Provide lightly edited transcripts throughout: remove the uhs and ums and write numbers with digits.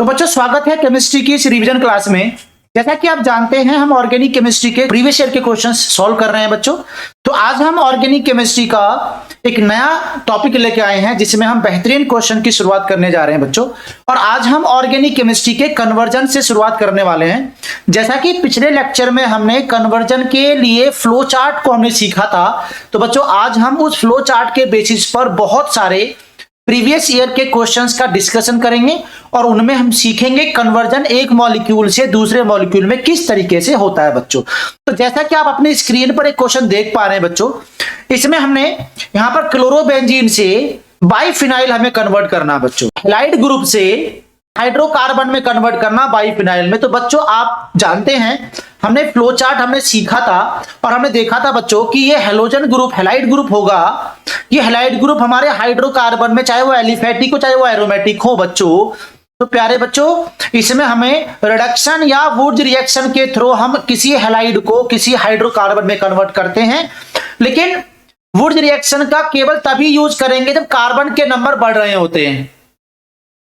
तो बच्चों स्वागत है केमिस्ट्री की इस रिवीजन क्लास में। जैसा कि आप जानते हैं हम ऑर्गेनिक केमिस्ट्री के प्रीवियस ईयर के क्वेश्चंस सॉल्व कर रहे हैं बच्चों। तो आज हम ऑर्गेनिक केमिस्ट्री का एक नया टॉपिक लेके आए हैं जिसमें हम बेहतरीन क्वेश्चन की शुरुआत करने जा रहे हैं बच्चों। और आज हम ऑर्गेनिक केमिस्ट्री के कन्वर्जन से शुरुआत करने वाले हैं। जैसा कि पिछले लेक्चर में हमने कन्वर्जन के लिए फ्लो चार्ट को हमने सीखा था, तो बच्चों आज हम उस फ्लो चार्ट के बेसिस पर बहुत सारे प्रीवियस ईयर के क्वेश्चंस का डिस्कशन करेंगे और उनमें हम सीखेंगे कन्वर्जन एक मॉलिक्यूल से दूसरे मॉलिक्यूल में किस तरीके से होता है बच्चों। तो जैसा कि आप अपनी स्क्रीन पर एक क्वेश्चन देख पा रहे हैं बच्चों, इसमें हमने यहां पर क्लोरोबेंजीन से बाइफिनाइल हमें कन्वर्ट करना है बच्चों, हैलाइड ग्रुप से हाइड्रोकार्बन में कन्वर्ट करना बाइफिनाइल में। तो बच्चों आप जानते हैं हमने फ्लो चार्ट हमने सीखा था और हमने देखा था बच्चों कि ये हेलोजन ग्रुप हैलाइड ग्रुप होगा। ये हैलाइड ग्रुप हमारे हाइड्रोकार्बन में चाहे वो एलिफेटिक हो चाहे वो एरोमेटिक हो बच्चों। तो प्यारे बच्चों इसमें हमें रिडक्शन या वुड्स रिएक्शन के थ्रू हम किसी हैलाइड को किसी हाइड्रोकार्बन में कन्वर्ट करते हैं, लेकिन वुड्स रिएक्शन का केवल तभी यूज करेंगे जब कार्बन के नंबर बढ़ रहे होते हैं।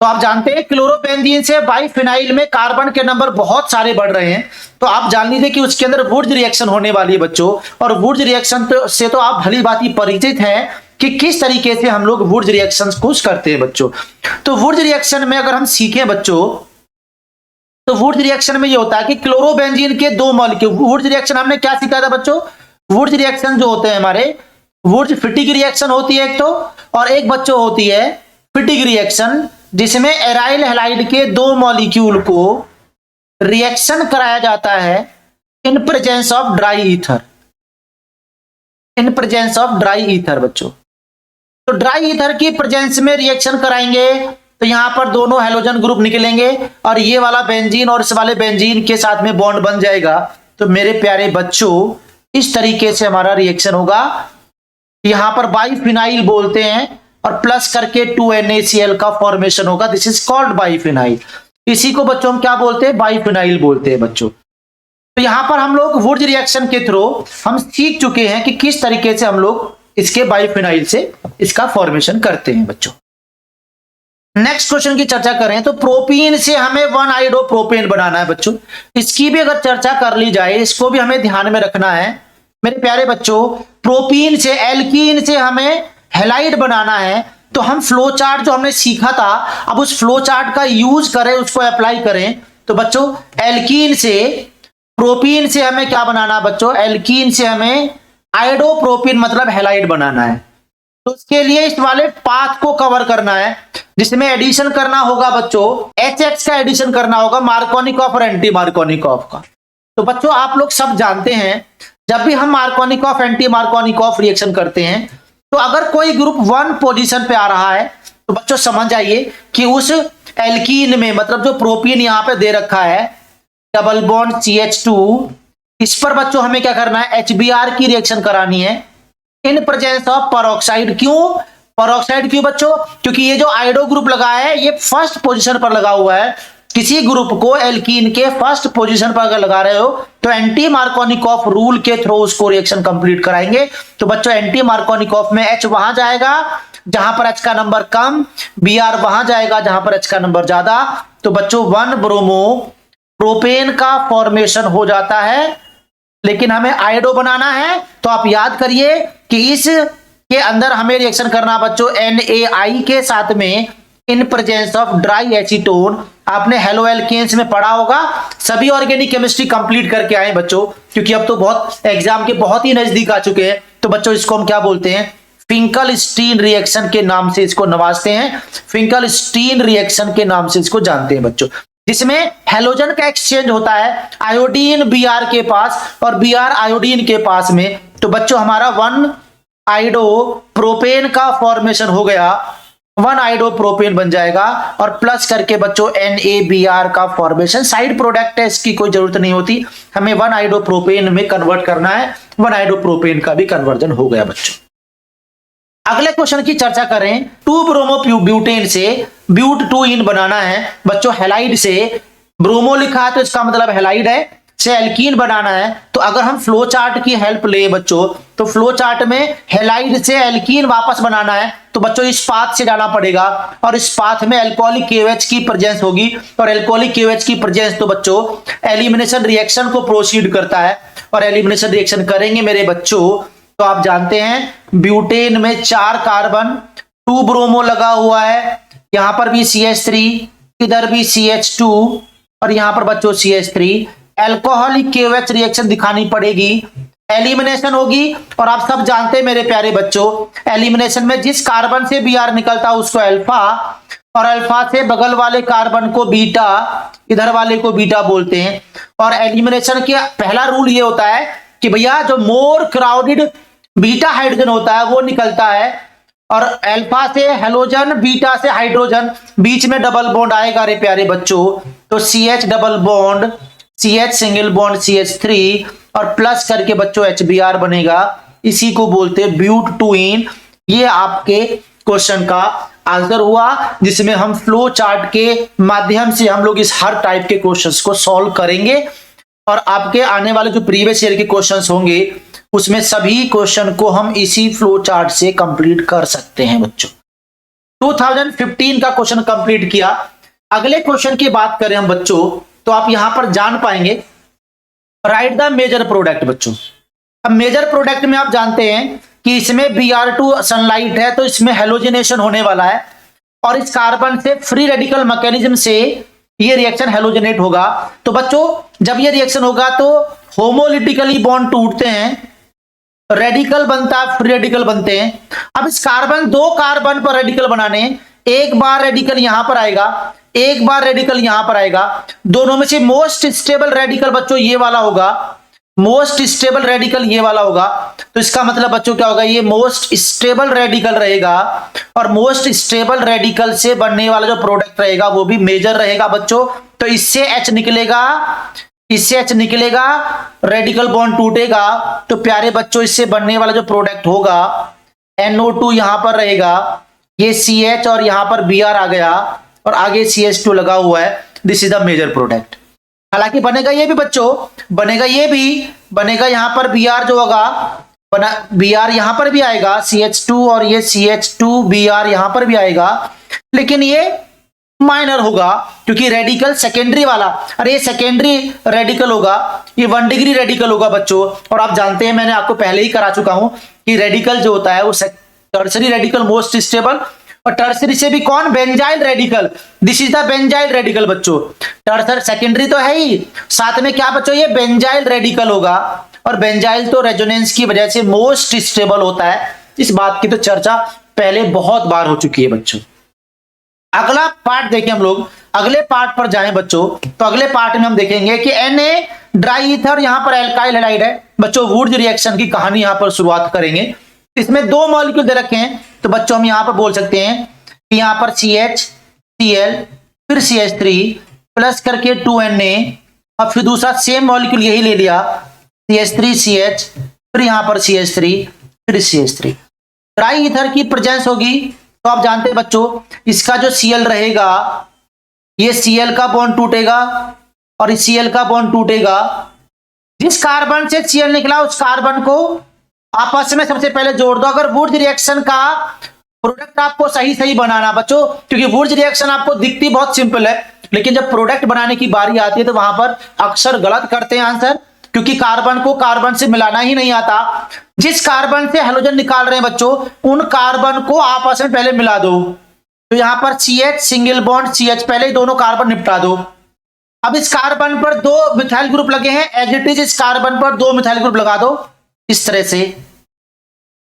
तो आप जानते हैं क्लोरोबेंजीन से बाइफिनाइल में कार्बन के नंबर बहुत सारे बढ़ रहे हैं, तो आप जान लीजिए कि उसके अंदर वुड्स रिएक्शन होने वाली है बच्चों। और वुड्स रिएक्शन से तो आप भली भांति परिचित हैं कि किस तरीके से हम लोग वुड्स रिएक्शंस कुछ करते हैं बच्चों। तो वुड्स रिएक्शन में अगर हम सीखें बच्चों, तो वुड्स रिएक्शन में ये होता है कि क्लोरोबेंजीन के दो मॉलिक्यूल, वुड्स रिएक्शन हमने क्या सीखा था बच्चों, वुड्स रिएक्शन जो होते हैं हमारे वुड्स फिटिक रिएक्शन होती है एक तो, और एक बच्चों होती है फिटिक रिएक्शन जिसमें एराइल हैलाइड के दो मॉलिक्यूल को रिएक्शन कराया जाता है in presence of dry ether, in presence of dry ether बच्चों। तो ड्राई ईथर की प्रेजेंस में रिएक्शन कराएंगे तो यहां पर दोनों हैलोजन ग्रुप निकलेंगे और ये वाला बेंजीन और इस वाले बेंजीन के साथ में बॉन्ड बन जाएगा। तो मेरे प्यारे बच्चों इस तरीके से हमारा रिएक्शन होगा। यहां पर बाइफिनाइल बोलते हैं और प्लस करके 2NaCl का फॉर्मेशन होगा, दिस इज कॉल्ड बाइफिनाइल। इसी को बच्चों हम क्या बोलते हैं, बाइफिनाइल बोलते हैं बच्चों। तो यहां पर हम लोग वुड्स रिएक्शन के थ्रू हम सीख चुके हैं कि किस तरीके से हम लोग इसके बाइफिनाइल से इसका फॉर्मेशन करते हैं बच्चों। नेक्स्ट क्वेश्चन की चर्चा करें तो प्रोपीन से हमें 1-आइडोप्रोपेन बनाना है बच्चों। इसकी भी अगर चर्चा कर ली जाए, इसको भी हमें ध्यान में रखना है मेरे प्यारे बच्चों। प्रोपीन से एल्कीन से हमें हैलाइड बनाना है, तो हम फ्लो चार्ट जो हमने सीखा था अब उस फ्लो चार्ट का यूज करें, उसको अप्लाई करें। तो बच्चों एल्कीन से प्रोपीन से हमें क्या बनाना बच्चों, एल्कीन से हमें आइडोप्रोपिन मतलब हैलाइड बनाना है। तो उसके लिए इस वाले पाथ को कवर करना है जिसमें एडिशन करना होगा बच्चों, HX का एडिशन करना होगा मार्कोनिकॉफ और एंटी मार्कोनिकॉफ का। तो बच्चों आप लोग सब जानते हैं जब भी हम मार्कोनिकॉफ एंटी मार्कोनिकॉफ रिएक्शन करते हैं तो अगर कोई ग्रुप 1 पोजीशन पे आ रहा है तो बच्चों समझ जाइए कि उस एल्कीन में मतलब जो प्रोपीन यहां पे दे रखा है डबल बॉन्ड CH2, इस पर बच्चों हमें क्या करना है, HBr की रिएक्शन करानी है इन प्रेजेंस ऑफ पेरोक्साइड। क्यों पेरोक्साइड, क्यों बच्चों, क्योंकि ये जो आइडो ग्रुप लगा है ये फर्स्ट पोजीशन पर लगा हुआ है। किसी ग्रुप को एल्कीन के फर्स्ट पोजीशन पर अगर लगा रहे हो तो एंटी मार्कोनिकॉफ रूल के थ्रू उसको रिएक्शन कंप्लीट कराएंगे। तो बच्चों एंटी मार्कोनिकॉफ में H वहां जाएगा जहां पर H का नंबर कम, Br वहां जाएगा जहां पर H का नंबर ज्यादा। तो बच्चों 1-ब्रोमो प्रोपेन का फॉर्मेशन हो जाता है, लेकिन हमें आइडो बनाना है। तो आप याद करिए कि इस के अंदर हमें रिएक्शन करना बच्चों NaI के साथ में in presence of dry acetone. आपने हेलो एल्केन्स में पढ़ा होगा, सभी ऑर्गेनिक केमिस्ट्री कंप्लीट करके आए बच्चों, क्योंकि अब तो बहुत एग्जाम के बहुत ही नजदीक आ चुके हैं। तो बच्चों इसको हम क्या बोलते हैं, फिंकल-स्टीन रिएक्शन के नाम से इसको नवाजते हैं, फिंकल-स्टीन रिएक्शन के नाम से इसको जानते हैं बच्चों, जिसमें हेलोजन का एक्सचेंज होता है आयोडीन Br के पास और Br आयोडीन के पास में। तो बच्चों हमारा 1-आइडोप्रोपेन का फॉर्मेशन हो गया, 1-आइडोप्रोपेन बन जाएगा और प्लस करके बच्चों NaBr का फॉर्मेशन। साइड प्रोडक्ट है, इसकी कोई जरूरत नहीं होती, हमें 1-आइडोप्रोपेन में कन्वर्ट करना है। 1-आइडोप्रोपेन का भी कन्वर्जन हो गया बच्चों। अगले क्वेश्चन की चर्चा करें, 2-ब्रोमो-ब्यूटेन से ब्यूट 2 इन बनाना है बच्चों। हैलाइड से ब्रोमो लिखा है तो इसका मतलब हैलाइड है, से एल्कीन बनाना है, तो अगर हम फ्लो चार्ट की हेल्प ले बच्चों, तो फ्लो चार्ट में हेलाइड से एल्कीन वापस बनाना है, तो बच्चों इस पाथ से जाना पड़ेगा, और इस पाथ में अल्कोहलिक KOH की प्रेजेंस होगी, और अल्कोहलिक KOH की प्रेजेंस तो बच्चों एलिमिनेशन रिएक्शन को प्रोसीड करता है, और एलिमिनेशन रिएक्शन करेंगे मेरे बच्चों, तो आप जानते हैं ब्यूटेन में 4 कार्बन, 2 ब्रोमो लगा हुआ है, यहां पर भी CH3, इधर भी CH2, और यहां पर बच्चों CH3, अल्कोहलिक KOH रिएक्शन दिखानी पड़ेगी, एलिमिनेशन होगी, और आप सब जानते हैं मेरे प्यारे बच्चों, एलिमिनेशन में जिस कार्बन से Br निकलता है उसको अल्फा, और अल्फा से बगल वाले कार्बन को बीटा, इधर वाले को बीटा बोलते हैं। और एलिमिनेशन का पहला रूल ये होता है कि भैया जो मोर क्राउडेड बीटा हाइड्रोजन होता है वो निकलता है, और अल्फा से हेलोजन, बीटा से हाइड्रोजन, बीच में डबल बॉन्ड आएगा रे प्यारे बच्चों, तो CH double bond, CH single bond CH3, और प्लस करके बच्चों HBr बनेगा, इसी को बोलते हैं ब्यूटटूइन। ये आपके क्वेश्चन का आंसर हुआ, जिसमें हम फ्लो चार्ट के माध्यम से हम लोग इस हर टाइप के क्वेश्चंस को सॉल्व करेंगे, और आपके आने वाले जो प्रीवियस ईयर के क्वेश्चंस होंगे उसमें सभी क्वेश्चन को हम इसी फ्लो चार्ट से कंप्लीट कर सकते हैं बच्चों। 2015 का क्वेश्चन कंप्लीट किया। अगले क्वेश्चन की बात करें हम बच्चों, तो आप यहां पर जान पाएंगे राइट द मेजर प्रोडक्ट बच्चों। अब मेजर प्रोडक्ट में आप जानते हैं कि इसमें Br2 सनलाइट है, तो इसमें हेलोजिनेशन होने वाला है, और इस कार्बन से फ्री रेडिकल मैकेनिज्म से ये रिएक्शन हेलोजिनेट होगा। तो बच्चों जब ये रिएक्शन होगा तो होमोलिटिकली बॉन्ड टूटते हैं, रेडिकल बनता है, फ्री रेडिकल बनते हैं। अब इस दो कार्बन पर रेडिकल बनाने, एक बार रेडिकल यहां पर आएगा, एक बार रेडिकल यहां पर आएगा, दोनों में से मोस्ट स्टेबल रेडिकल बच्चों ये वाला होगा, मोस्ट स्टेबल रेडिकल ये वाला होगा। तो इसका मतलब बच्चों क्या होगा, ये मोस्ट स्टेबल रेडिकल रहेगा, और मोस्ट स्टेबल रेडिकल से बनने वाला जो प्रोडक्ट रहेगा वो भी मेजर रहेगा बच्चों। तो इससे H निकलेगा, इससे H निकलेगा, रेडिकल बॉन्ड टूटेगा, तो प्यारे बच्चों इससे बनने वाला जो प्रोडक्ट होगा NO2 यहां पर रहेगा, ये CH और यहां पर Br आ गया, और आगे CH2 लगा हुआ है। This is the major product. हालांकि बनेगा ये भी बच्चों, बनेगा ये भी, बनेगा यहां पर Br जो होगा, बना Br यहां पर भी आएगा, CH2 और ये CH2 Br यहां पर भी आएगा, लेकिन ये माइनर होगा क्योंकि रेडिकल सेकेंडरी वाला, अरे ये सेकेंडरी रेडिकल होगा, ये 1 डिग्री रेडिकल होगा बच्चों। और आप जानते हैं मैंने आपको पहले ही करा चुका हूं कि रेडिकल जो होता है वो टर्सरी रेडिकल मोस्ट स्टेबल, और टर्सरी से भी कौन, benzyl radical, this is the benzyl radical बच्चों। टर्सरी सेकेंडरी तो है ही, साथ में क्या बच्चों, ये बेंजाइल रेडिकल होगा, और बेंजाइल तो रेजोनेंस की वजह से मोस्ट स्टेबल होता है। इस बात की तो चर्चा पहले बहुत बार हो चुकी है बच्चों। अगला पार्ट देखें हम लोग, अगले पार्ट पर जाएं बच्चों, तो अगले पार्ट में हम देखेंगे कि Na ड्राई ईथर, यहां पर एल्काइल हैलाइड है बच्चों। वुड्स रिएक्शन की कहानी यहां पर शुरुआत करेंगे। इसमें 2 मॉलिक्यूल दे रखे हैं, तो बच्चों हम यहां पर बोल सकते हैं कि यहां पर CH, Cl, फिर CH3 प्लस करके 2Na, और फिर दूसरा सेम मॉलिक्यूल यही ले लिया, CH3CH, फिर यहां पर CH3, फिर CH3। ड्राई ईथर की प्रेजेंस होगी, तो आप जानते हैं बच्चों इसका जो Cl रहेगा, ये Cl का बॉन्ड टूटेगा, और इस Cl का बॉन्ड टूटेगा। जिस कार्बन से Cl निकला उस कार्बन को आपस में सबसे पहले जोड़ दो। अगर वुड्स रिएक्शन का प्रोडक्ट आपको सही सही बनाना बच्चों, क्योंकि वुड्स रिएक्शन आपको दिखती बहुत सिंपल है, लेकिन जब प्रोडक्ट बनाने की बारी आती है तो वहां पर अक्सर गलत करते हैं आंसर, क्योंकि कार्बन को कार्बन से मिलाना ही नहीं आता। जिस कार्बन से हेलोजन निकाल रहे हैं बच्चों, उन कार्बन को आपस में पहले मिला दो। तो यहां पर CH सिंगल बॉन्ड CH, पहले ही दोनों कार्बन निपटा दो। अब इस कार्बन पर 2 मिथाइल ग्रुप लगे हैं, एज इट इज इस कार्बन पर 2 मिथाइल ग्रुप लगा दो इस तरह से।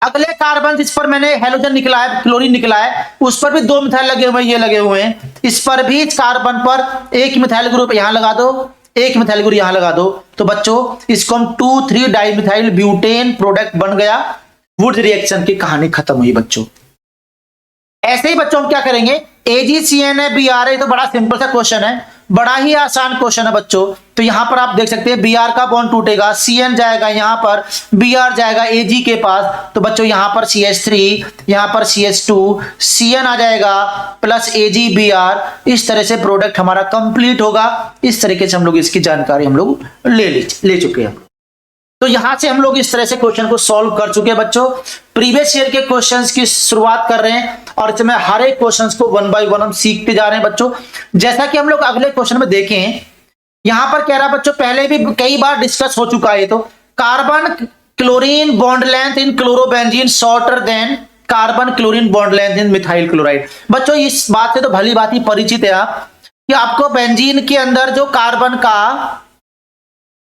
अगले कार्बन जिस पर मैंने हेलोजन निकला है, क्लोरीन निकला है, उस पर भी 2 मिथाइल लगे हुए हैं, ये लगे हुए हैं। इस पर भी इस कार्बन पर 1 मिथाइल ग्रुप यहां लगा दो, 1 मिथाइल ग्रुप यहां लगा दो। तो बच्चों इसको हम 2,3 डाइमिथाइल ब्यूटेन प्रोडक्ट बन गया। वुड्स रिएक्शन की कहानी खत्म हुई बच्चों। ऐसे ही बच्चों हम क्या करेंगे, AgCNaBr, तो बड़ा सिंपल सा क्वेश्चन है, बड़ा ही आसान क्वेश्चन है बच्चों। तो यहां पर आप देख सकते हैं Br का बॉन्ड टूटेगा, Cn जाएगा यहां पर, Br जाएगा Ag के पास, तो बच्चों यहां पर CH3, यहां पर CH2, Cn आ जाएगा प्लस AgBr। इस तरह से प्रोडक्ट हमारा कंप्लीट होगा। इस तरीके से हम लोग इसकी जानकारी हम लोग ले चुके हैं। तो यहां से हम लोग इस तरह से क्वेश्चन को सॉल्व कर चुके हैं बच्चों। प्रीवियस ईयर के क्वेश्चंस की शुरुआत कर रहे हैं और इसमें हर एक क्वेश्चंस को वन बाय वन हम सीखते जा रहे हैं बच्चों। जैसा कि हम लोग अगले क्वेश्चन में देखें, यहां पर कह रहा बच्चों, पहले भी कई बार डिस्कस हो चुका है, तो carbon chlorine bond length in chlorobenzene shorter than carbon chlorine bond length in methyl chloride. बच्चों इस बात से तो भली बात ही परिचित है आप कि आपको बेंजीन के अंदर जो कार्बन का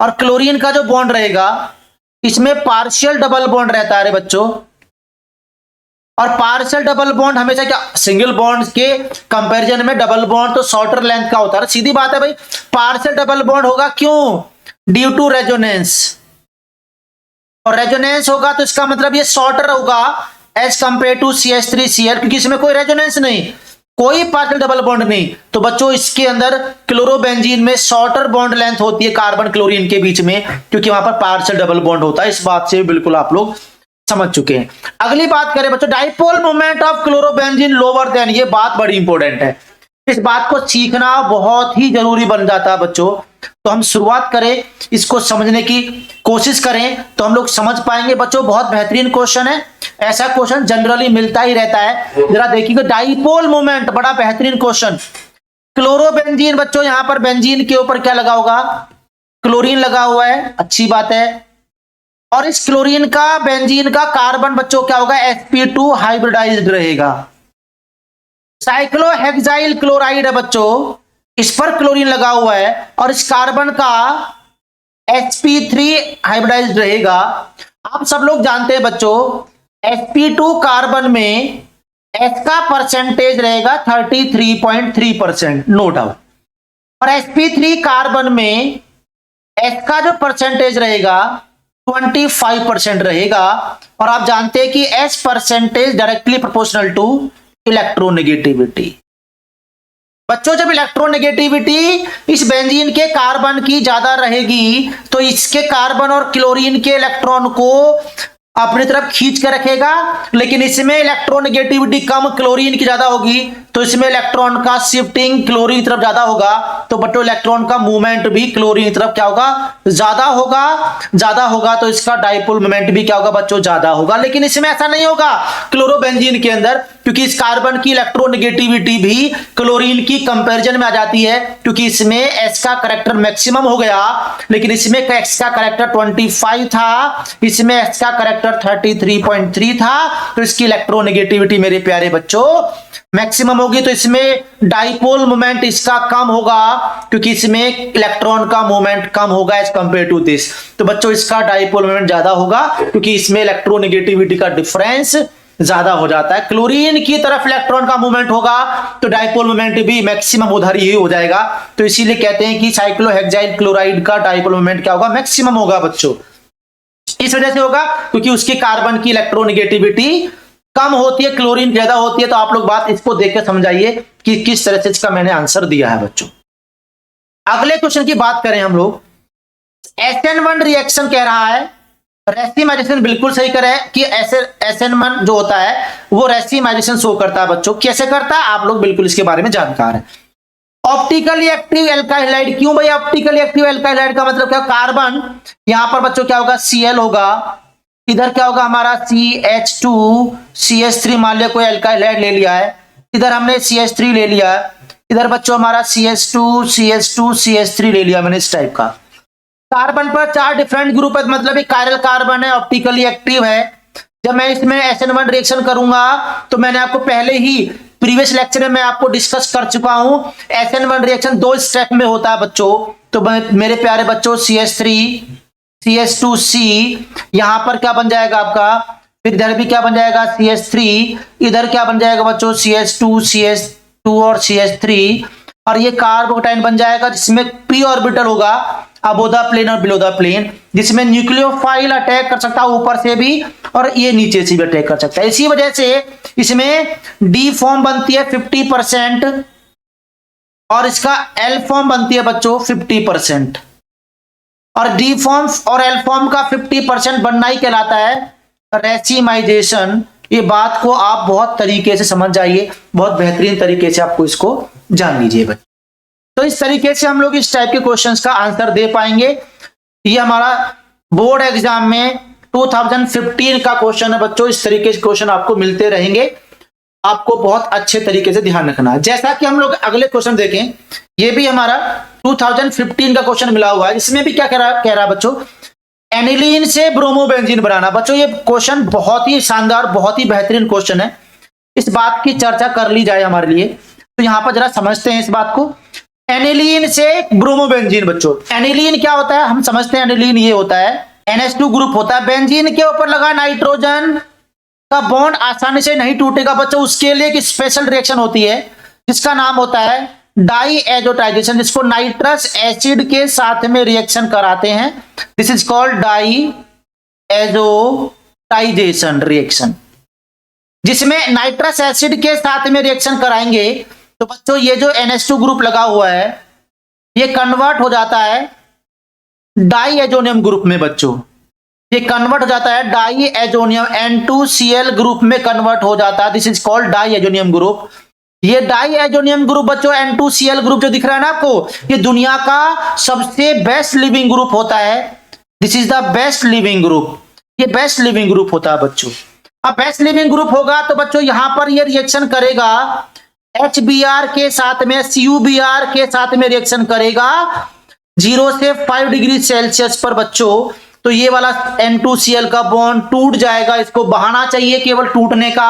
और क्लोरीन का जो बॉन्ड रहेगा, इसमें पार्शियल डबल बॉन्ड रहता है रे बच्चों। और पार्शियल डबल बॉन्ड हमेशा क्या, सिंगल बॉन्ड के कंपैरिजन में डबल बॉन्ड तो शॉर्टर लेंथ का होता है। सीधी बात है भाई, पार्शियल डबल बॉन्ड होगा, क्यों? Due to resonance. और रेजोनेंस होगा तो इसका मतलब ये शॉर्टर होगा एज कंपेयर टू CH3Cl, क्योंकि इसमें कोई रेजोनेंस नहीं, कोई पार्शियल डबल बॉन्ड नहीं। तो बच्चों इसके अंदर क्लोरोबेंजीन में शॉर्टर बॉन्ड लेंथ होती है कार्बन क्लोरीन के बीच में, क्योंकि वहां पर पार्शियल डबल बॉन्ड होता है। इस बात से बिल्कुल आप लोग समझ चुके हैं। अगली बात करें बच्चों, dipole moment of chlorobenzene lower than, ये बात बड़ी इंपॉर्टेंट है। इस बात को सीखना बहुत ही जरूरी बन जाता है बच्चों। तो हम शुरुआत करें, इसको समझने की कोशिश करें तो हम लोग समझ पाएंगे बच्चों। बहुत बेहतरीन क्वेश्चन है, ऐसा क्वेश्चन जनरली मिलता ही रहता है। जरा देखिएगा, डाइपोल मोमेंट, बड़ा बेहतरीन क्वेश्चन। क्लोरोबेंजीन बच्चों, यहां पर बेंजीन के ऊपर क्या लगा होगा? क्लोरीन लगा हुआ है, अच्छी बात है। और इस क्लोरीन का, बेंजीन का कार्बन बच्चों क्या होगा? sp2 हाइब्रिडाइज्ड रहेगा। साइक्लोहेक्साइल क्लोराइड है बच्चों, इस पर क्लोरीन लगा हुआ है और इस कार्बन का sp3 हाइब्रिडाइज्ड रहेगा। आप सब लोग जानते हैं बच्चों, sp2 कार्बन में S का परसेंटेज रहेगा 33.3%, नो डाउट। और sp3 कार्बन में S का जो परसेंटेज रहेगा 25% रहेगा। और आप जानते हैं कि S percentage directly proportional to electronegativity. बच्चों जब इलेक्ट्रोनेगेटिविटी इस बेंजीन के कार्बन की ज्यादा रहेगी तो इसके कार्बन और क्लोरीन के इलेक्ट्रॉन को अपनी तरफ खींच कर रखेगा, लेकिन इसमें इलेक्ट्रोनेगेटिविटी कम, क्लोरीन की ज्यादा होगी, तो इसमें इलेक्ट्रॉन का शिफ्टिंग क्लोरीन की तरफ ज्यादा होगा। तो बच्चों इलेक्ट्रॉन का मूवमेंट भी क्लोरीन की तरफ क्या होगा? ज्यादा होगा। ज्यादा होगा तो इसका डाइपोल मोमेंट भी क्या होगा बच्चों? ज्यादा होगा। लेकिन इसमें ऐसा नहीं होगा क्लोरोबेंजीन के अंदर, क्योंकि इस कार्बन की इलेक्ट्रोनेगेटिविटी भी क्लोरीन की कंपैरिजन में आ जाती है, क्योंकि इसमें S का करैक्टर मैक्सिमम हो गया, लेकिन इसमें S का करैक्टर 25 था, इसमें S का करैक्टर 33.3 था। तो इसकी इलेक्ट्रोनेगेटिविटी मेरे प्यारे बच्चों मैक्सिमम होगी, तो इसमें डाइपोल मोमेंट इसका कम होगा, क्योंकि इसमें इलेक्ट्रॉन का मूवमेंट कम होगा एज कंपेयर टू दिस। तो बच्चों इसका डाइपोल मोमेंट ज्यादा होगा, क्योंकि इसमें इलेक्ट्रोनेगेटिविटी का डिफरेंस ज्यादा हो जाता है। क्लोरीन की तरफ इलेक्ट्रॉन का मूवमेंट होगा तो डाइपोल मोमेंट भी मैक्सिमम उधर ही हो जाएगा। तो इसीलिए कहते हैं कि साइक्लोहेक्साइल क्लोराइड का डाइपोल मोमेंट क्या होगा? मैक्सिमम होगा बच्चों। इस वजह से होगा क्योंकि उसके कार्बन की इलेक्ट्रोनेगेटिविटी कम होती है, क्लोरीन ज्यादा होती है। तो आप लोग बात इसको देखकर समझाइए कि किस तरह से इसका मैंने आंसर दिया है बच्चों। अगले क्वेश्चन की बात करें हम लोग, SN1 रिएक्शन कह रहा है, रेसिमाइजेशन बिल्कुल सही करे कि SN1 जो होता है वो रेसिमाइजेशन शो करता है बच्चों। कैसे करता है? आप लोग बिल्कुल इसके बारे में जानकार हैं। ऑप्टिकली एक्टिव एल्काइल हाइड, क्यों भाई ऑप्टिकली एक्टिव एल्काइल हाइड का मतलब क्या? कार्बन यहां पर बच्चों क्या होगा? Cl होगा, इधर क्या होगा हमारा? CH2 CH3, मान लिया कोई एल्काइल हाइड ले लिया है, इधर हमने CH3 ले लिया है, इधर बच्चों हमारा CH2 CH2 CH3 ले लिया मैंने, इस टाइप का। कार्बन पर 4 डिफरेंट ग्रुप है, मतलब एक कायरल कार्बन है, ऑप्टिकली एक्टिव है। जब मैं इसमें SN1 रिएक्शन करूंगा तो मैंने आपको पहले ही प्रीवियस लेक्चर में मैं आपको डिस्कस कर चुका हूं, SN1 रिएक्शन 2 स्टेप में होता है बच्चों। तो मेरे प्यारे बच्चों CH3 CH2C, यहां पर क्या बन जाएगा आपका? फिर इधर भी क्या बन जाएगा? CH3, इधर क्या बन जाएगा बच्चों? CH2 CH2 और CH3, और ये कार्बोकटाइन बन जाएगा जिसमें p ऑर्बिटल होगा अबोव द प्लेन और बिलो द प्लेन, जिसमें न्यूक्लियोफाइल अटैक कर सकता है ऊपर से भी और ये नीचे से भी अटैक कर सकता है। इसी वजह से इसमें डी फॉर्म बनती है 50% और इसका एल फॉर्म बनती है बच्चों 50%, और डी फॉर्म और एल फॉर्म का 50% बनना ही कहलाता है रेसिमाइजेशन। ये बात को आप बहुत तरीके से समझ जाइए, बहुत बेहतरीन तरीके से आपको इसको जान लीजिए बच्चों। तो इस तरीके से हम लोग इस टाइप के क्वेश्चंस का आंसर दे पाएंगे। ये हमारा बोर्ड एग्जाम में 2015 का क्वेश्चन है बच्चों। इस तरीके से क्वेश्चन आपको मिलते रहेंगे, आपको बहुत अच्छे तरीके से ध्यान रखना है। जैसा कि हम लोग अगले क्वेश्चन देखें, ये भी हमारा 2015 का क्वेश्चन मिला हुआ है। इसमें भी क्या कह रहा है बच्चों, एनिलीन से ब्रोमोबेंजीन बनाना। बच्चों ये क्वेश्चन बहुत ही शानदार, बहुत ही बेहतरीन क्वेश्चन है। इस बात की चर्चा कर ली जाए हमारे लिए, तो यहां पर जरा समझते हैं इस बात को। एनिलीन से ब्रोमोबेंजीन, बच्चों एनिलीन क्या होता है हम समझते हैं। एनिलीन ये होता है NH2 ग्रुप होता है, बेंजीन के ऊपर लगा नाइट्रोजन का बॉन्ड आसानी से नहीं टूटेगा बच्चों। उसके लिए एक स्पेशल रिएक्शन होती है जिसका नाम होता है डाई एजोटाइजेशन, जिसको नाइट्रस एसिड के साथ में रिएक्शन कराते हैं। This is called diazotisation reaction, जिसमें नाइट्रस एसिड के साथ में रिएक्शन कराएंगे तो बच्चों ये जो NH2 ग्रुप लगा हुआ है ये कन्वर्ट हो जाता है डाई एजोनियम ग्रुप में। बच्चों ये कन्वर्ट हो जाता है डाई एजोनियम N2Cl ग्रुप में कन्वर्ट हो जाता है। This is called diazonium group. ये डाई एजोनियम ग्रुप बच्चों N2Cl ग्रुप जो दिख रहा है ना आपको, ये दुनिया का सबसे बेस्ट लिविंग ग्रुप होता है। This is the best leaving group, ये बेस्ट लिविंग ग्रुप होता है बच्चों। अब बेस्ट लिविंग ग्रुप होगा तो बच्चों यहां पर ये रिएक्शन करेगा HBr के साथ में, CuBr के साथ में रिएक्शन करेगा 0 से 5 डिग्री सेल्सियस पर बच्चों। तो ये वाला N2Cl का बॉन्ड टूट जाएगा। इसको बहाना चाहिए, केवल टूटने का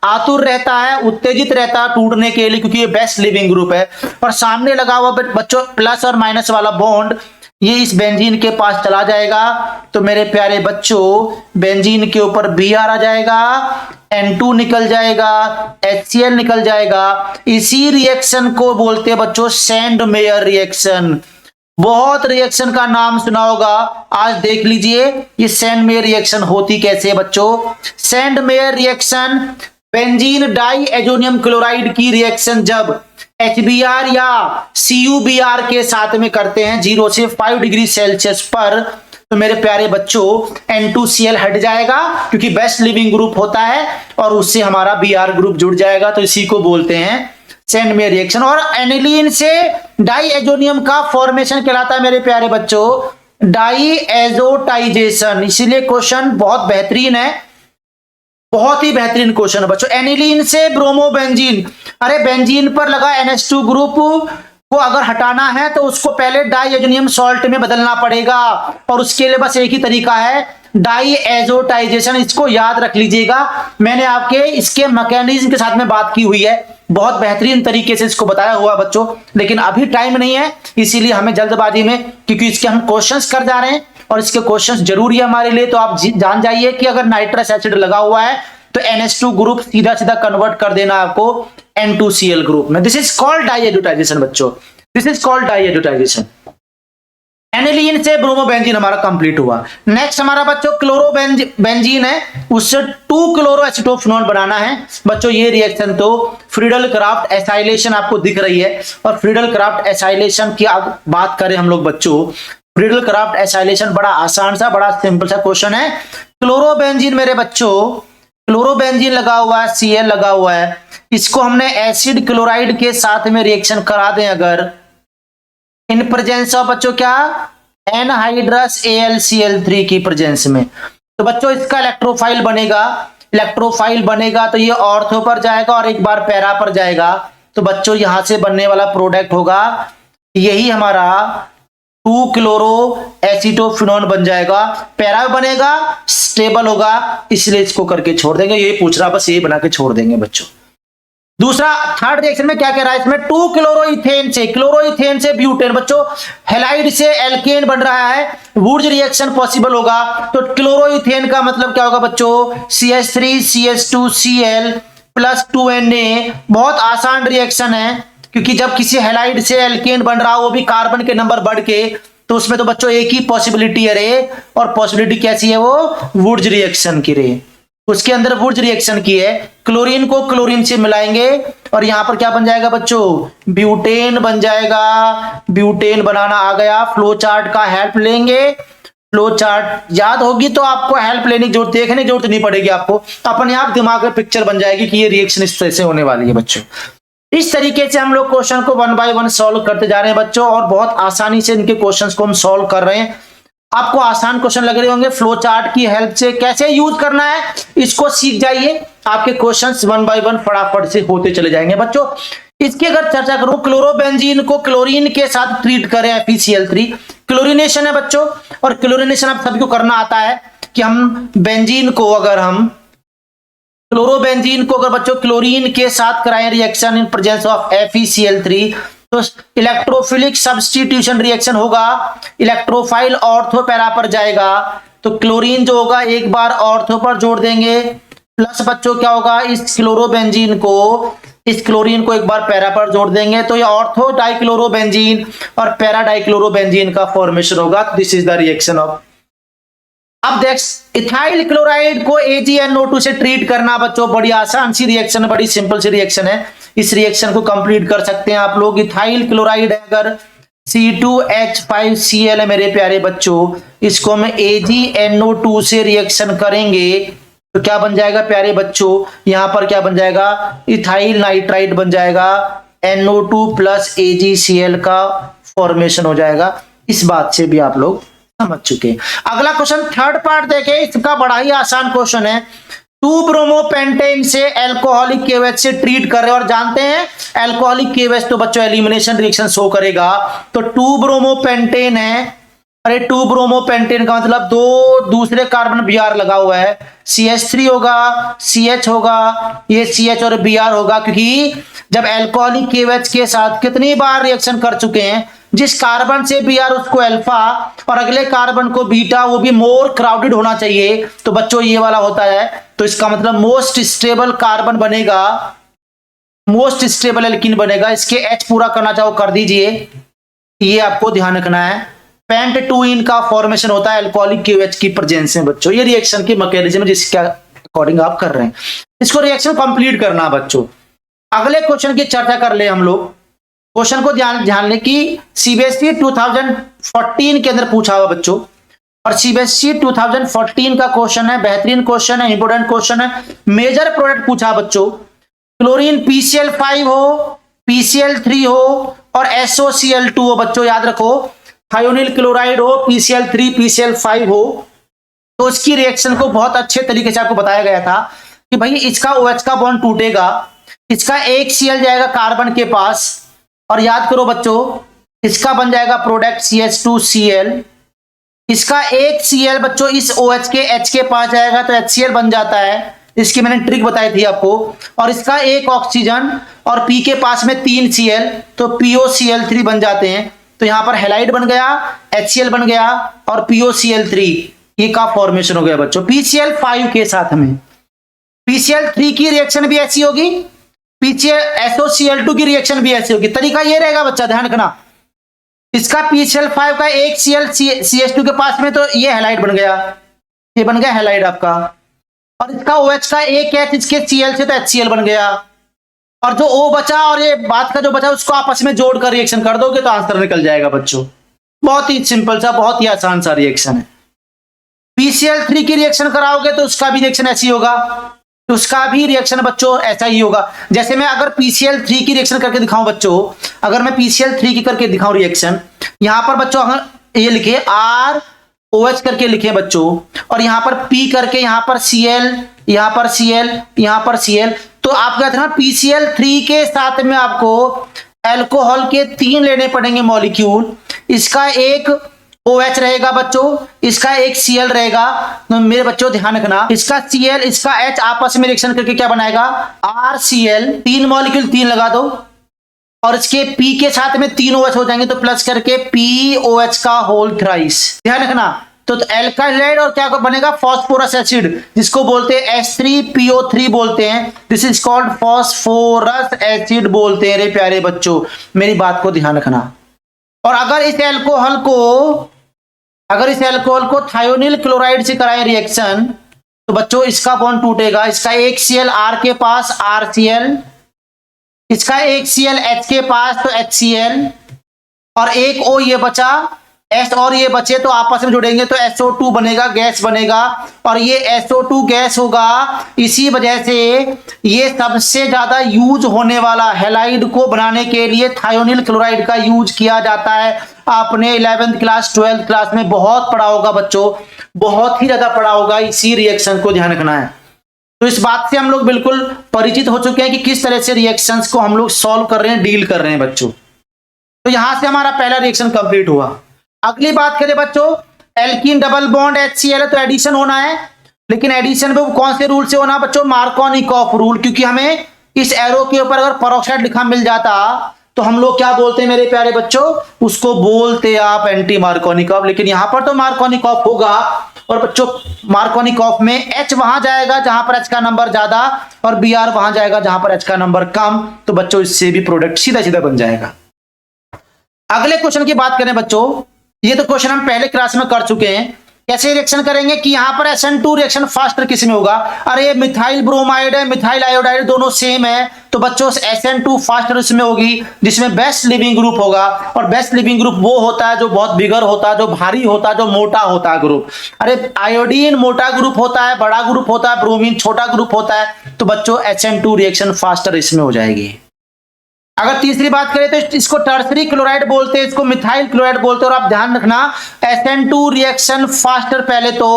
आतुर रहता है, उत्तेजित रहता है टूटने के लिए, क्योंकि ये बेस्ट लिविंग ग्रुप है। और सामने लगा हुआ बच्चों प्लस और माइनस वाला बॉन्ड ये इस बेंजीन के पास चला जाएगा। तो मेरे प्यारे बच्चों बेंजीन के ऊपर Br आ जाएगा, N2 निकल जाएगा, HCl निकल जाएगा। इसी रिएक्शन को बोलते हैं बच्चों सैंड मेयर रिएक्शन। बहुत रिएक्शन का नाम सुना होगा, आज देख लीजिए ये सैंड मेयर रिएक्शन होती कैसे है बच्चों। Sandmeyer reaction benzene diazonium chloride की रिएक्शन जब HBr या CuBr के साथ में करते हैं 0 से 5 डिग्री सेल्सियस पर, तो मेरे प्यारे बच्चों N2Cl हट जाएगा क्योंकि बेस्ट लिविंग ग्रुप होता है, और उससे हमारा Br ग्रुप जुड़ जाएगा। तो इसी को बोलते हैं सैंड मेयर रिएक्शन। और एनिलीन से डाई एजोनियम का फॉर्मेशन कहलाता है मेरे प्यारे बच्चों डाई एजोटाइजेशन। इसीलिए क्वेश्चन बहुत बेहतरीन है, बहुत ही बेहतरीन क्वेश्चन है बच्चों। एनिलीन से ब्रोमोबेंजीन, अरे बेंजीन पर लगा NH2 ग्रुप को अगर हटाना है तो उसको पहले डाई एजोनियम सॉल्ट में बदलना पड़ेगा, और उसके लिए बस एक ही तरीका है डाई एजोटाइजेशन। इसको याद रख लीजिएगा, मैंने आपके इसके मैकेनिज्म के साथ में बात की हुई है, बहुत बेहतरीन तरीके से इसको बताया हुआ बच्चों। लेकिन अभी टाइम नहीं है, इसीलिए हमें जल्दबाजी में, क्योंकि इसके हम क्वेश्चंस कर जा रहे हैं और इसके क्वेश्चंस जरूरी है हमारे लिए। तो आप जान जाइए कि अगर नाइट्रस एसिड लगा हुआ है तो NH2 ग्रुप सीधा सीधा कन्वर्ट कर देना आपको N2Cl ग्रुप में। This is called diazotization बच्चों, this is called diazotization. Aniline से ब्रोमोबेंजीन हमारा कंप्लीट हुआ। नेक्स्ट हमारा बच्चों क्लोरोबेंजीन है, उससे 2 क्लोरोएसिटोफिनोल बनाना है बच्चों। ये रिएक्शन तो फ्रीडल क्राफ्ट एसाइलेशन आपको दिख रही है, और फ्रीडल क्राफ्ट एसाइलेशन की बात करें हम लोग बच्चों, फ्रीडल क्राफ्ट एसाइलेशन बड़ा आसान सा, बड़ा सिंपल सा क्वेश्चन है। क्लोरोबेंजीन मेरे बच्चों, क्लोरोबेंजीन लगा हुआ है, Cl लगा हुआ है, इसको हमने एसिड क्लोराइड के साथ में रिएक्शन करा दें अगर इन प्रेजेंस ऑफ बच्चों क्या एनहाइड्रस AlCl3 की प्रेजेंस में, तो बच्चों इसका इलेक्ट्रोफाइल बनेगा। इलेक्ट्रोफाइल बनेगा तो ये ऑर्थो पर जाएगा और एक बार पैरा पर जाएगा। तो बच्चों यहां से बनने वाला प्रोडक्ट होगा यही हमारा 2 क्लोरो एसिटोफिनोन बन जाएगा। पैरा बनेगा, स्टेबल होगा, इसलिए इसको करके छोड़ देंगे। ये पूछ रहा, बस ये बना के छोड़ देंगे बच्चों। दूसरा थर्ड रिएक्शन में क्या कह रहा है, इसमें 2 क्लोरोइथेन से ब्यूटेन बच्चों, हेलाइड से एल्केन बन रहा है, वुड्स रिएक्शन पॉसिबल होगा। तो क्लोरोइथेन का मतलब क्या होगा बच्चों, CH3CH2Cl प्लस 2Na। बहुत आसान रिएक्शन है, क्योंकि जब किसी हेलाइड से एल्केन बन रहा हो वो भी कार्बन के नंबर बढ़ के, तो उसमें तो बच्चों एक ही पॉसिबिलिटी है रे, और पॉसिबिलिटी कैसी है वो वुड्स रिएक्शन की रे। उसके अंदर वुड्स रिएक्शन की है, क्लोरीन को क्लोरीन से मिलाएंगे और यहां पर क्या बन जाएगा बच्चों, ब्यूटेन बन जाएगा। ब्यूटेन बनाना आ गया। फ्लो चार्ट का हेल्प लेंगे, फ्लो चार्ट याद होगी तो आपको हेल्प लेने की जरूरत, देखने की जरूरत नहीं पड़ेगी आपको, अपने आप दिमाग में पिक्चर बन जाएगी कि ये रिएक्शन इस तरह से होने वाली है बच्चों। इस तरीके से हम लोग क्वेश्चन को 1 बाय 1 सॉल्व करते जा रहे हैं बच्चों, और बहुत आसानी से इनके क्वेश्चंस को हम सॉल्व कर रहे हैं। आपको आसान क्वेश्चन लग रहे होंगे, फ्लो चार्ट की हेल्प से कैसे यूज करना है इसको सीख जाइए, आपके क्वेश्चंस 1 बाय 1 फटाफट से होते चले जाएंगे बच्चों। इसकी अगर चर्चा करूं, क्लोरोबेंजीन को क्लोरीन के साथ ट्रीट करें, FeCl3 क्लोरीनेशन है बच्चों। और क्लोरीनेशन आप सभी को करना आता है कि हम बेंजीन को, अगर हम क्लोरोबेंजीन को अगर बच्चों क्लोरीन के साथ कराएं reaction in presence of FeCl3 तो इलेक्ट्रोफिलिक सब्स्टिट्यूशन रिएक्शन होगा, इलेक्ट्रोफाइल ऑर्थो पैरा पर जाएगा, तो क्लोरीन जो होगा एक बार ऑर्थो पर जोड़ देंगे, प्लस बच्चों क्या होगा, इस क्लोरोबेंजीन को, इस क्लोरीन को एक बार पैरा पर जोड़ देंगे, तो ये ऑर्थो डाइक्लोरोबेंजीन और पैरा डाइक्लोरोबेंजीन का फॉर्मेशन होगा। This is the reaction of. अब देख, इथाइल क्लोराइड को AgNO2 से ट्रीट करना बच्चों, बड़ी आसान सी रिएक्शन, बड़ी सिंपल सी रिएक्शन है। इस रिएक्शन को कंप्लीट कर सकते हैं आप लोग। इथाइल क्लोराइड अगर C2H5Cl है मेरे प्यारे बच्चों, इसको हम AgNO2 से रिएक्शन करेंगे तो क्या बन जाएगा प्यारे बच्चों, यहां पर क्या बन जाएगा, इथाइल नाइट्राइड बन जाएगा, NO2 प्लस AgCl का फॉर्मेशन हो जाएगा। इस बात से भी आप लोग समझ चुके हैं। अगला क्वेश्चन थर्ड पार्ट देखें, इसका बड़ा ही आसान क्वेश्चन है। 2-ब्रोमोपेंटेन से अल्कोहलिक KOH से ट्रीट कर रहे हैं, और जानते हैं अल्कोहलिक KOH तो बच्चों एलिमिनेशन रिएक्शन शो करेगा, तो 2-ब्रोमोपेंटेन है। अरे 2-ब्रोमोपेंटेन का मतलब दो दूसरे कार्बन Br लगा हुआ है, CH3 होगा, CH होगा, ये CH और Br होगा, क्योंकि जब अल्कोहलिक KOH के साथ कितनी बार रिएक्शन कर चुके हैं, जिस कार्बन से Br उसको अल्फा और अगले कार्बन को बीटा, वो भी मोर क्राउडेड होना चाहिए, तो बच्चों ये वाला होता है, तो इसका मतलब मोस्ट स्टेबल कार्बन बनेगा, मोस्ट स्टेबल एल्कीन बनेगा। इसके H पूरा करना चाहो कर दीजिए, ये आपको ध्यान रखना है। पेंट 2 का फॉर्मेशन होता है अल्कोहलिक KOH की प्रेजेंस में बच्चों। ये रिएक्शन की मैकेनिज्म जिसके अकॉर्डिंग आप कर रहे हैं, इसको रिएक्शन कंप्लीट करना बच्चों। अगले क्वेश्चन की चर्चा कर ले हम लोग। क्वेश्चन को ध्यान लें कि CBSE 2014 के अंदर पूछा हुआ बच्चों, और CBSE 2014 का क्वेश्चन है, बेहतरीन क्वेश्चन है, इंपोर्टेंट क्वेश्चन है। मेजर प्रोडक्ट पूछा बच्चों, क्लोरीन PCl5 हो, PCl3 हो और SOCl2 हो बच्चों, याद रखो, थायोनिल क्लोराइड हो, PCl3 PCl5 हो, तो इसकी रिएक्शन को बहुत अच्छे तरीके से आपको बताया गया था कि भाई इसका OH का बॉन्ड टूटेगा, इसका एक Cl जाएगा कार्बन के पास, और याद करो बच्चों इसका बन जाएगा प्रोडक्ट CH2Cl, इसका एक Cl बच्चों इस OH के H के पास जाएगा तो HCl बन जाता है, इसकी मैंने ट्रिक बताई थी आपको, और इसका एक ऑक्सीजन और P के पास में 3 Cl तो POCl3 बन जाते हैं, तो यहां पर हैलाइड बन गया, HCl बन गया और POCl3 ये का फॉर्मेशन हो गया बच्चों। PCl5 के साथ में PCl3 की रिएक्शन भी ऐसी होगी, SOCl2 की रिएक्शन भी ऐसी होगी। तरीका ये रहेगा बच्चा, ध्यान रखना, इसका PCl5 का एक Cl CH2 के पास में तो ये हैलाइड बन गया, ये बन गया हैलाइड आपका, और इसका OH का एक H इसके Cl से तो HCl बन गया, और जो O बचा और ये बात का जो बचा उसको आपस में जोड़कर रिएक्शन कर दोगे तो आंसर निकल जाएगा बच्चों। बहुत ही सिंपल सा, बहुत ही आसान सा रिएक्शन है। PCl3 की रिएक्शन कराओगे तो उसका भी रिएक्शन ऐसी होगा, तो उसका भी रिएक्शन बच्चों ऐसा ही होगा। जैसे मैं अगर PCl3 की रिएक्शन करके दिखाऊं बच्चों, अगर मैं PCl3 की करके दिखाऊं रिएक्शन, यहां पर बच्चों अगर ये लिखे ROH करके लिखे बच्चों, और यहां पर P करके, यहां पर Cl, यहां पर Cl, यहां पर Cl, तो आप क्या करना, PCl3 के साथ में आपको अल्कोहल के 3 लेने पड़ेंगे मॉलिक्यूल, इसका एक OH रहेगा बच्चों, इसका एक Cl रहेगा, तो मेरे बच्चों ध्यान रखना, इसका Cl इसका H आपस में रिएक्शन करके क्या बनाएगा, RCl, 3 मॉलिक्यूल 3 लगा दो, और इसके P के साथ में 3 OH हो जाएंगे, तो प्लस करके POH का होल थ्राइस, ध्यान रखना। तो एल्काइलाइड और क्या बनेगा, फास्फोरस एसिड, जिसको बोलते हैं H3PO3 बोलते हैं, this is called phosphorus acid बोलते हैं रे प्यारे बच्चों, मेरी बात को ध्यान रखना। और अगर इस अल्कोहल को थायोनिल क्लोराइड से कराएं रिएक्शन, तो बच्चों इसका बॉन्ड टूटेगा, इसका एक Cl R के पास RCl, इसका एक Cl H के पास तो HCl, और एक O ये बचा S, और ये बचे तो आपस में जुड़ेंगे तो SO2 बनेगा, गैस बनेगा, और ये SO2 गैस होगा। इसी वजह से ये सबसे ज्यादा यूज होने वाला हैलाइड को बनाने के लिए थायोनिल क्लोराइड का यूज किया जाता है। आपने 11th क्लास 12th क्लास में बहुत पढ़ा होगा बच्चों, बहुत ही ज्यादा पढ़ा होगा, इसी रिएक्शन को ध्यान रखना है। तो इस बात से हम लोग बिल्कुल परिचित हो चुके हैं कि किस तरह से रिएक्शंस को हम लोग सॉल्व कर रहे हैं, डील कर रहे हैं बच्चों। तो यहां से हमारा पहला रिएक्शन कंप्लीट हुआ। अगली बात करें बच्चों, एल्कीन डबल बॉन्ड HCl है तो एडिशन होना है, लेकिन एडिशन में कौन से रूल से होना बच्चों? मार्कोनिकॉफ रूल, क्योंकि हमें इस एरो के ऊपर अगर पेरोक्साइड लिखा मिल जाता तो हम लोग क्या बोलते हैं मेरे प्यारे बच्चों? उसको बोलते आप एंटी मार्कोनिकॉफ, लेकिन यहां पर तो मार्कोनिकॉफ होगा। और बच्चों मार्कोनिकॉफ में H वहां जाएगा जहां पर H का नंबर ज्यादा, और Br वहां जाएगा जहां पर H का नंबर कम, तो बच्चों इससे भी प्रोडक्ट सीधा सीधा बन जाएगा। अगले क्वेश्चन की बात करें बच्चों, ये तो क्वेश्चन हम पहले क्लास में कर चुके हैं। कैसे रिएक्शन करेंगे कि यहां पर SN2 रिएक्शन फास्टर किस में होगा? अरे मिथाइल ब्रोमाइड है, मिथाइल आयोडाइड दोनों सेम है, तो बच्चों SN2 फास्टर इसमें होगी जिसमें बेस्ट लिविंग ग्रुप होगा। और बेस्ट लिविंग ग्रुप वो होता है जो बहुत बिगर होता है, जो भारी होता है, जो मोटा होता है ग्रुप। अरे आयोडीन मोटा ग्रुप होता है, बड़ा ग्रुप होता है, ब्रोमीन छोटा ग्रुप होता है, तो बच्चों SN2 रिएक्शन फास्टर इसमें हो जाएगी। अगर तीसरी बात करें तो इसको टर्सरी क्लोराइड बोलते हैं, इसको मिथाइल क्लोराइड बोलते हैं। और आप ध्यान रखना SN2 रिएक्शन फास्टर पहले तो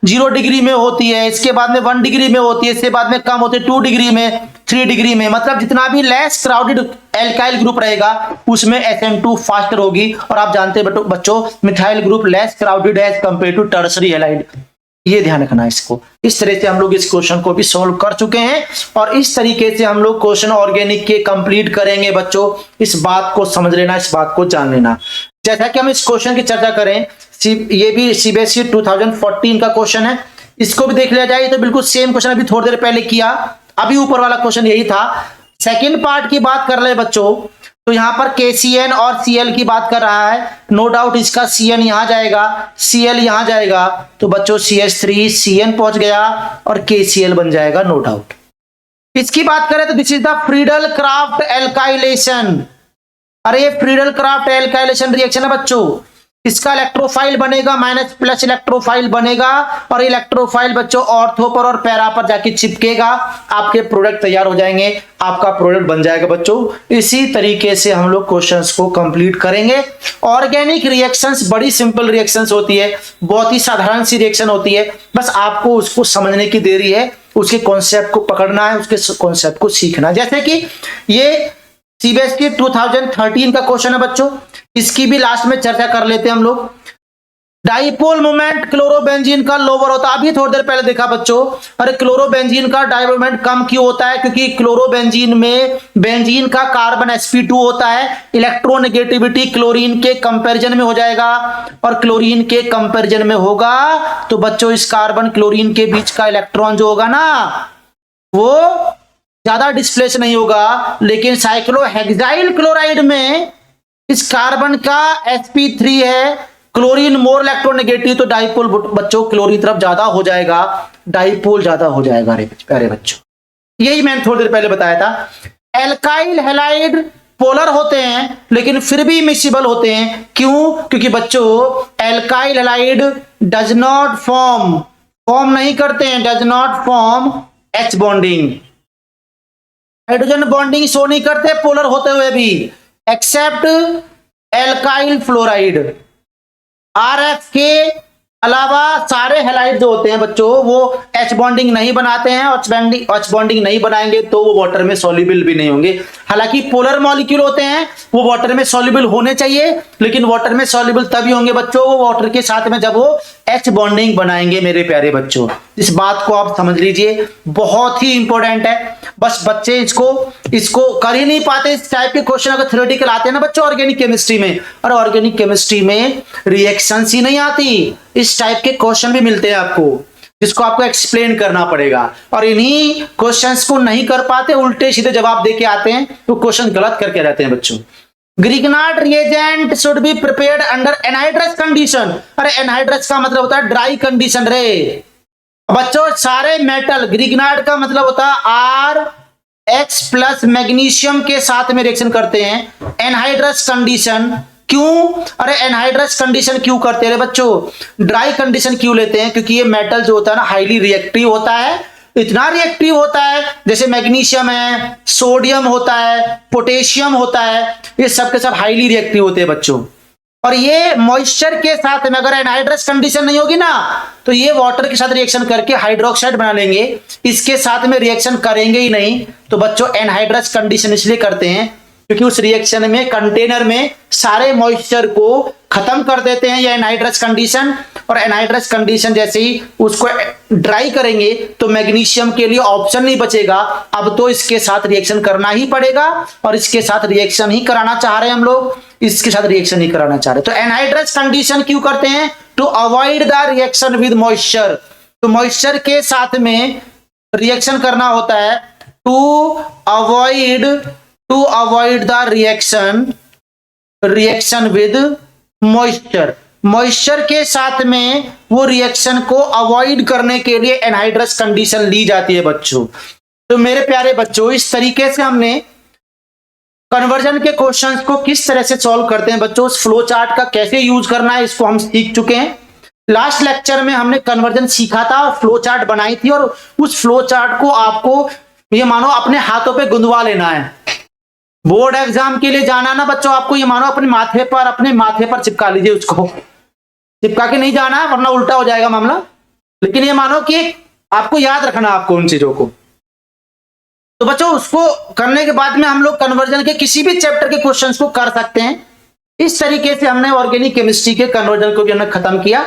0 डिग्री में होती है, इसके बाद में 1 डिग्री में होती है, इसके बाद में कम होती है 2 डिग्री में, 3 डिग्री में। मतलब जितना भी लेस क्राउडेड एल्काइल ग्रुप रहेगा उसमें SN2 फास्टर होगी। और आप जानते हैं बच्चों मिथाइल ग्रुप लेस क्राउडेड है as compared to tertiary halide, ये ध्यान रखना है इसको। इस तरह से हम लोग इस क्वेश्चन को भी सॉल्व कर चुके हैं, और इस तरीके से हम लोग क्वेश्चन ऑर्गेनिक के कंप्लीट करेंगे बच्चों। इस बात को समझ लेना, इस बात को जान लेना। जैसा कि हम इस क्वेश्चन की चर्चा करें, ये भी CBSE 2014 का क्वेश्चन है, इसको भी देख लिया जाए। तो बिल्कुल सेम क्वेश्चन अभी थोड़ी देर पहले किया, अभी ऊपर वाला क्वेश्चन यही था। सेकेंड पार्ट की बात कर ले बच्चों, तो यहां पर KCN और Cl की बात कर रहा है। नो डाउट इसका Cn यहां जाएगा, Cl यहां जाएगा, तो बच्चों CH3 Cn पहुंच गया और KCl बन जाएगा, नो डाउट। इसकी बात करें तो this is the Friedel craft alkylation. अरे ये फ्रीडल क्राफ्ट एल्काइलेशन रिएक्शन है बच्चों। इसका इलेक्ट्रोफाइल बनेगा माइनस+ इलेक्ट्रोफाइल बनेगा, और इलेक्ट्रोफाइल बच्चों ऑर्थो पर और पैरा पर जाके चिपकेगा, आपके प्रोडक्ट तैयार हो जाएंगे, आपका प्रोडक्ट बन जाएगा बच्चों। इसी तरीके से हम लोग क्वेश्चंस को कंप्लीट करेंगे। ऑर्गेनिक रिएक्शंस बड़ी सिंपल रिएक्शंस होती है, बहुत ही साधारण सी रिएक्शन होती है, बस आपको उसको समझने की देरी है, उसके कॉन्सेप्ट को पकड़ना है, उसके कॉन्सेप्ट को सीखना है। जैसे कि ये CBSE 2013 का क्वेश्चन है बच्चों, इसकी भी लास्ट में चर्चा कर लेते हैं हम लोग। डाइपोल मोमेंट क्लोरोबेंजीन का लोअर होता है, अभी थोड़ी देर पहले देखा बच्चों। अरे क्लोरोबेंजीन का डाइपोल मोमेंट कम क्यों होता है? क्योंकि क्लोरोबेंजीन में बेंजीन का कार्बन sp2 होता है, इलेक्ट्रोनेगेटिविटी क्लोरीन के कंपैरिजन में हो जाएगा, और क्लोरीन के कंपैरिजन में होगा तो बच्चों इस कार्बन क्लोरीन के बीच का इलेक्ट्रॉन जो होगा ना वो ज्यादा डिस्प्लेस नहीं होगा। लेकिन साइक्लोहेक्साइल क्लोराइड में इस कार्बन का sp3 है, क्लोरीन मोर इलेक्ट्रोनेगेटिव, तो डाइपोल बच्चों क्लोरीन तरफ ज्यादा हो जाएगा, डाइपोल ज्यादा हो जाएगा। प्यारे बच्चों यही मैंने थोड़ी देर पहले बताया था। एल्काइल हैलाइड पोलर होते हैं लेकिन फिर भी मिक्सिबल होते हैं, क्यों? क्योंकि बच्चों alkyl halide does not form नहीं करते हैं, does not form H bonding, hydrogen bonding show नहीं करते पोलर होते हुए भी, एक्सेप्ट एल्काइल फ्लोराइड। RF के अलावा सारे हैलाइड जो होते हैं बच्चों वो H बॉन्डिंग नहीं बनाते हैं, H बॉन्डिंग नहीं बनाएंगे तो वो वाटर में सॉल्युबल भी नहीं होंगे। हालांकि पोलर मॉलिक्यूल होते हैं वो वाटर में सॉल्युबल होने चाहिए, लेकिन वाटर में सॉल्युबल तभी होंगे बच्चों वो वाटर के साथ में जब वो H बॉन्डिंग बनाएंगे। मेरे प्यारे बच्चों इस बात को आप समझ लीजिए, बहुत ही इंपॉर्टेंट है। बस बच्चे इसको कर ही नहीं पाते, इस टाइप के क्वेश्चन अगर थ्योरेटिकल आते हैं ना बच्चों ऑर्गेनिक केमिस्ट्री में, और ऑर्गेनिक केमिस्ट्री में रिएक्शंस ही नहीं आती, इस टाइप के क्वेश्चन भी मिलते हैं आपको जिसको आपको एक्सप्लेन करना पड़ेगा। और इन्हीं क्वेश्चंस को नहीं कर पाते, उल्टे सीधे जवाब देके आते हैं तो क्वेश्चन गलत करके रहते हैं बच्चों। Grignard reagent should be prepared under anhydrous condition. अरे एनहाइड्रस का मतलब होता है ड्राई कंडीशन रे, बच्चों सारे मेटल, ग्रिग्नाइट का मतलब होता है आर एक्स प्लस मैग्नीशियम के साथ में रिएक्शन करते हैं। एनहाइड्रस कंडीशन क्यों? अरे एनहाइड्रस कंडीशन क्यों करते हैं बच्चों? ड्राई कंडीशन क्यों लेते हैं? क्योंकि ये मेटल जो होता है ना हाईली रिएक्टिव होता है। इतना रिएक्टिव होता है, जैसे मैग्नीशियम है, सोडियम होता है, पोटेशियम होता है, ये सब के सब हाईली रिएक्टिव होते हैं बच्चों। और ये मॉइस्चर के साथ में अगर एनहाइड्रस कंडीशन नहीं होगी ना तो ये वाटर के साथ रिएक्शन करके हाइड्रोक्साइड बना लेंगे, इसके साथ में रिएक्शन करेंगे ही नहीं। तो बच्चों एनहाइड्रस कंडीशन इसलिए करते हैं क्योंकि उस रिएक्शन में कंटेनर में सारे मॉइस्चर को खत्म कर देते हैं ये एनहाइड्रस कंडीशन। और एनहाइड्रस कंडीशन जैसे ही उसको ड्राई करेंगे तो मैग्नीशियम के लिए ऑप्शन नहीं बचेगा, अब तो इसके साथ रिएक्शन करना ही पड़ेगा। और इसके साथ रिएक्शन ही कराना चाह रहे हैं हम लोग, इसके साथ रिएक्शन ही कराना चाह रहे हैं। तो एनहाइड्रस कंडीशन क्यों करते हैं? To avoid the reaction with moisture. तो मॉइस्चर के साथ में रिएक्शन करना होता है to avoid the reaction with moisture. Moisture के साथ में वो रिएक्शन को अवॉइड करने के लिए एनहाइड्रस कंडीशन ली जाती है बच्चों। तो मेरे प्यारे बच्चों इस तरीके से हमने कन्वर्जन के क्वेश्चंस को किस तरह से सॉल्व करते हैं बच्चों, उस फ्लो चार्ट का कैसे यूज करना है इसको हम सीख चुके हैं। लास्ट लेक्चर में हमने कन्वर्जन सीखा था और फ्लो चार्ट बनाई थी, और उस फ्लो चार्ट को आपको ये मानो अपने हाथों पे गुंदवा लेना है। बोर्ड एग्जाम के लिए जाना ना बच्चों, आपको ये मानो अपने माथे पर चिपका लीजिए, उसको चिपका के नहीं जाना वरना उल्टा हो जाएगा मामला। लेकिन ये मानो कि आपको याद रखना आपको उन चीजों को। तो बच्चों उसको करने के बाद में हम लोग कन्वर्जन के किसी भी चैप्टर के क्वेश्चंस को कर सकते हैं। इस तरीके से हमने ऑर्गेनिक केमिस्ट्री के कन्वर्जन को भी हमने खत्म किया।